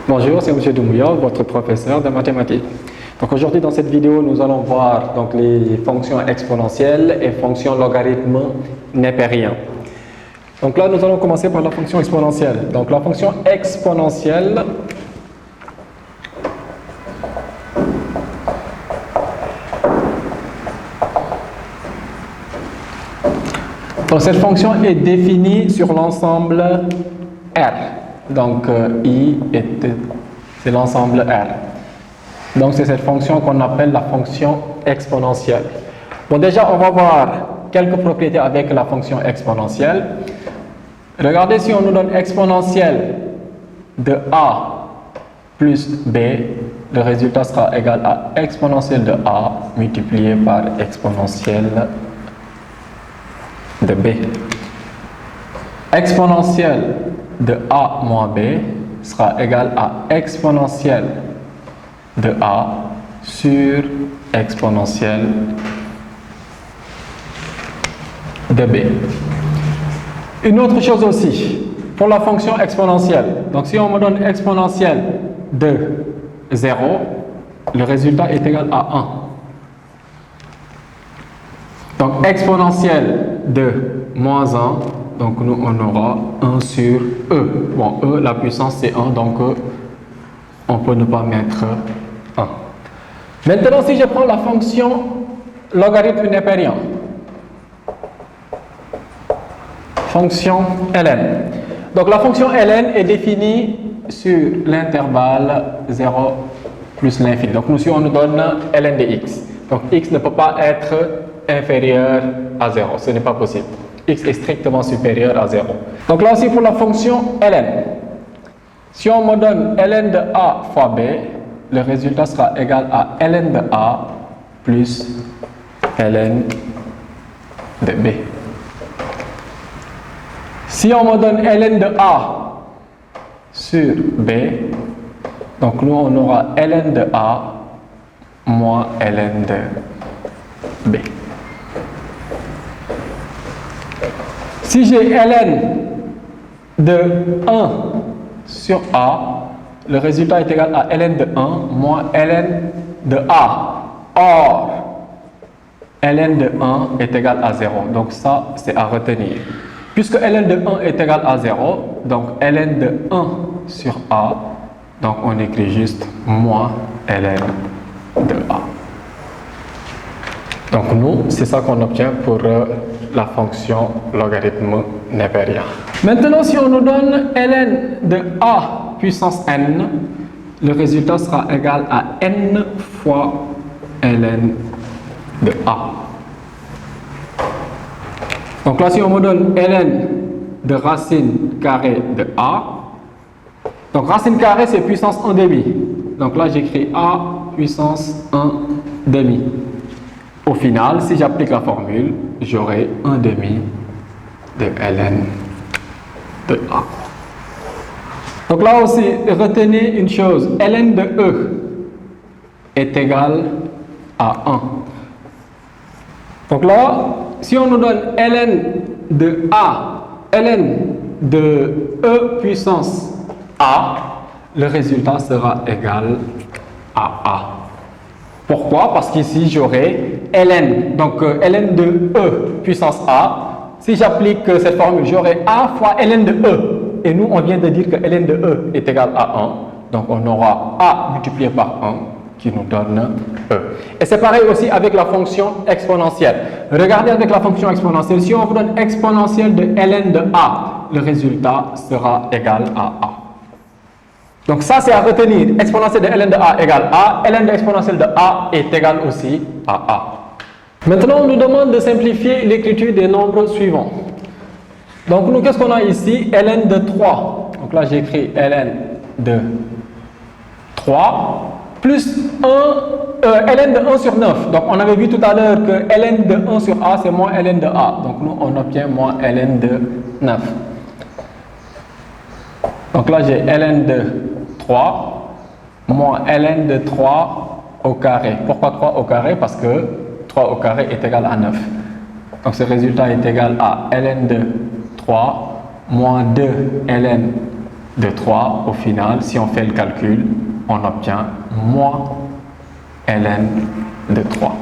Bonjour, c'est M. Doumbouya, votre professeur de mathématiques. Donc aujourd'hui dans cette vidéo, nous allons voir donc, les fonctions exponentielles et fonctions logarithmes népériens. Donc là, nous allons commencer par la fonction exponentielle. Donc la fonction exponentielle, donc cette fonction est définie sur l'ensemble R. Donc I c'est l'ensemble R. Donc c'est cette fonction qu'on appelle la fonction exponentielle. Bon, déjà on va voir quelques propriétés avec la fonction exponentielle. Regardez, si on nous donne exponentielle de A plus B, le résultat sera égal à exponentielle de A multiplié par exponentielle de B. Exponentielle de A moins B sera égal à exponentielle de A sur exponentielle de B. Une autre chose aussi, pour la fonction exponentielle, donc si on me donne exponentielle de 0, le résultat est égal à 1. Donc exponentielle de moins 1, donc nous on aura 1 sur E. Bon, E, la puissance c'est 1, donc on peut ne pas mettre 1. Maintenant, si je prends la fonction logarithme népérien, fonction ln. Donc la fonction ln est définie sur l'intervalle 0 plus l'infini. Donc nous, si on nous donne ln de x, donc x ne peut pas être inférieur à 0, ce n'est pas possible. X est strictement supérieur à 0. Donc là aussi pour la fonction ln, si on me donne ln de a fois b, le résultat sera égal à ln de a plus ln de b. Si on me donne ln de a sur b, donc nous on aura ln de a moins ln de b. Si j'ai ln de 1 sur a, le résultat est égal à ln de 1 moins ln de a. Or, ln de 1 est égal à 0. Donc ça, c'est à retenir. Puisque ln de 1 est égal à 0, donc ln de 1 sur a, donc on écrit juste moins ln de a. Donc nous, c'est ça qu'on obtient pour la fonction logarithme népérien. Maintenant, si on nous donne ln de a puissance n, le résultat sera égal à n fois ln de a. Donc là, si on me donne ln de racine carrée de a, donc racine carrée c'est puissance 1 demi. Donc là, j'écris a puissance 1 demi. Au final, si j'applique la formule, j'aurai 1 demi de ln de a. Donc là aussi, retenez une chose, ln de e est égal à 1. Donc là, si on nous donne ln de a, ln de e puissance a, le résultat sera égal à a. Pourquoi? Parce qu'ici j'aurai ln, donc ln de e puissance a. Si j'applique cette formule, j'aurai a fois ln de e. Et nous, on vient de dire que ln de e est égal à 1. Donc on aura a multiplié par 1 qui nous donne e. Et c'est pareil aussi avec la fonction exponentielle. Regardez avec la fonction exponentielle, si on vous donne exponentielle de ln de a, le résultat sera égal à a. Donc ça c'est à retenir, exponentielle de ln de a égale a, ln de exponentielle de a est égal aussi à a. Maintenant on nous demande de simplifier l'écriture des nombres suivants. Donc nous, qu'est-ce qu'on a ici? Ln de 3, donc là j'écris ln de 3 plus 1, ln de 1 sur 9, donc on avait vu tout à l'heure que ln de 1 sur a c'est moins ln de a, donc nous on obtient moins ln de 9. Donc là j'ai ln de 3 moins ln de 3 au carré. Pourquoi 3 au carré? Parce que 3 au carré est égal à 9. Donc ce résultat est égal à ln de 3 moins 2 ln de 3, au final, si on fait le calcul, on obtient moins ln de 3.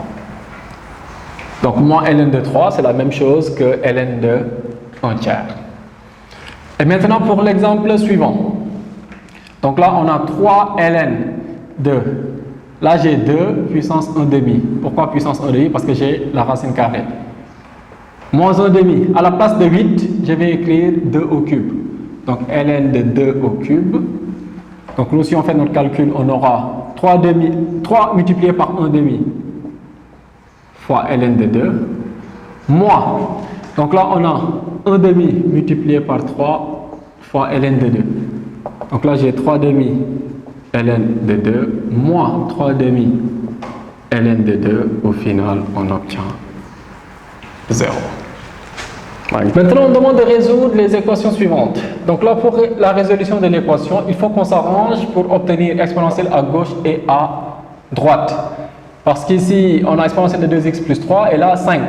Donc, moins ln de 3, c'est la même chose que ln de 1 tiers. Et maintenant, pour l'exemple suivant. Donc là, on a 3 ln de... Là, j'ai 2 puissance 1 demi. Pourquoi puissance 1 demi? Parce que j'ai la racine carrée. Moins 1 demi. À la place de 8, je vais écrire 2 au cube. Donc, ln de 2 au cube. Donc, nous, si on fait notre calcul, on aura 3 multiplié par 1 demi fois ln de 2, moins. Donc là, on a 1 demi multiplié par 3 fois ln de 2. Donc là, j'ai 3 demi ln de 2 moins 3 demi ln de 2. Au final, on obtient 0. Maintenant, on demande de résoudre les équations suivantes. Donc là, pour la résolution de l'équation, il faut qu'on s'arrange pour obtenir exponentielle à gauche et à droite. Parce qu'ici, on a exponentielle de 2x plus 3 et là, 5.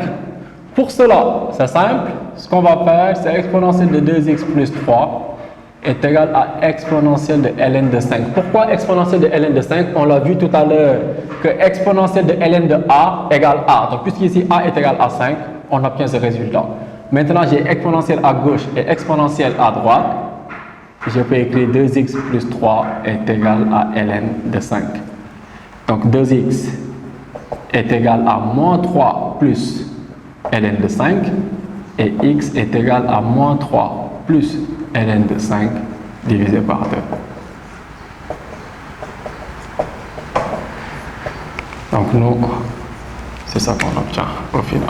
Pour cela, c'est simple. Ce qu'on va faire, c'est exponentielle de 2x plus 3 est égal à exponentielle de ln de 5. Pourquoi exponentielle de ln de 5? On l'a vu tout à l'heure que exponentielle de ln de a égale a. Donc, puisqu'ici a est égal à 5, on obtient ce résultat. Maintenant, j'ai exponentielle à gauche et exponentielle à droite. Je peux écrire 2x plus 3 est égal à ln de 5. Donc, 2x est égal à moins 3 plus ln de 5 et x est égal à moins 3 plus ln de 5 divisé par 2. Donc, nous, c'est ça qu'on obtient au final.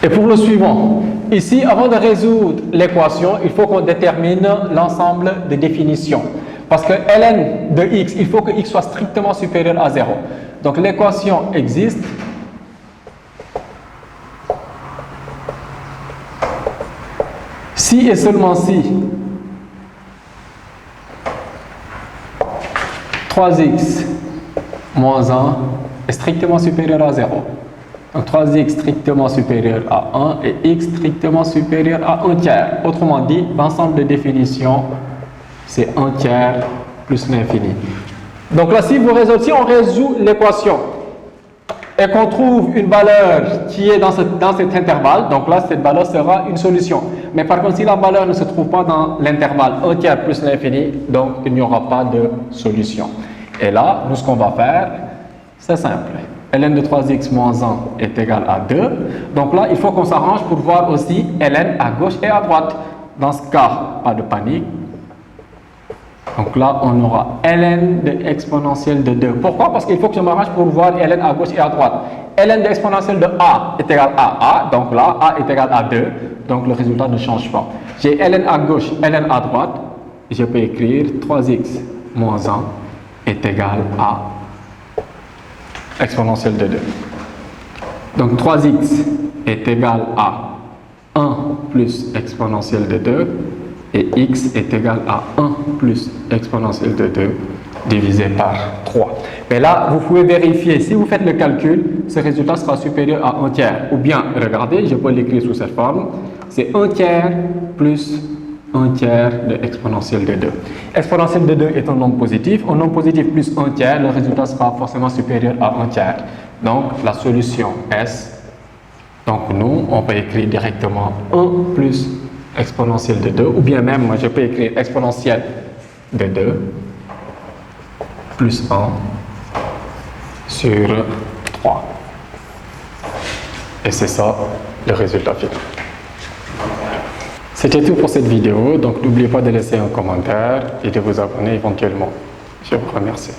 Et pour le suivant, ici, avant de résoudre l'équation, il faut qu'on détermine l'ensemble de définitions. Parce que ln de x, il faut que x soit strictement supérieur à 0. Donc l'équation existe. Si et seulement si 3x moins 1 est strictement supérieur à 0. Donc 3x strictement supérieur à 1 et x strictement supérieur à 1 tiers. Autrement dit, l'ensemble de définitions, c'est 1 tiers plus l'infini. Donc là, si on résout l'équation et qu'on trouve une valeur qui est dans cet intervalle, donc là, cette valeur sera une solution. Mais par contre, si la valeur ne se trouve pas dans l'intervalle 1 tiers plus l'infini, donc il n'y aura pas de solution. Et là, nous, ce qu'on va faire, c'est simple. ln de 3x moins 1 est égal à 2. Donc là, il faut qu'on s'arrange pour voir aussi ln à gauche et à droite. Dans ce cas, pas de panique. Donc là, on aura ln de exponentielle de 2. Pourquoi? Parce qu'il faut que je m'arrange pour voir ln à gauche et à droite. ln de exponentielle de a est égal à a. Donc là, a est égal à 2. Donc le résultat ne change pas. J'ai ln à gauche, ln à droite. Je peux écrire 3x moins 1 est égal à exponentielle de 2. Donc 3x est égal à 1 plus exponentielle de 2 et x est égal à 1 plus exponentielle de 2 divisé par 3. Mais là, vous pouvez vérifier, si vous faites le calcul, ce résultat sera supérieur à 1 tiers. Ou bien, regardez, je peux l'écrire sous cette forme, c'est 1 tiers plus 1 tiers de exponentielle de 2. Exponentielle de 2 est un nombre positif. Un nombre positif plus 1 tiers, le résultat sera forcément supérieur à 1 tiers. Donc, la solution S. Donc, nous, on peut écrire directement 1 plus exponentielle de 2. Ou bien même, moi, je peux écrire exponentielle de 2 plus 1 sur 3. Et c'est ça, le résultat final. C'était tout pour cette vidéo, donc n'oubliez pas de laisser un commentaire et de vous abonner éventuellement. Je vous remercie.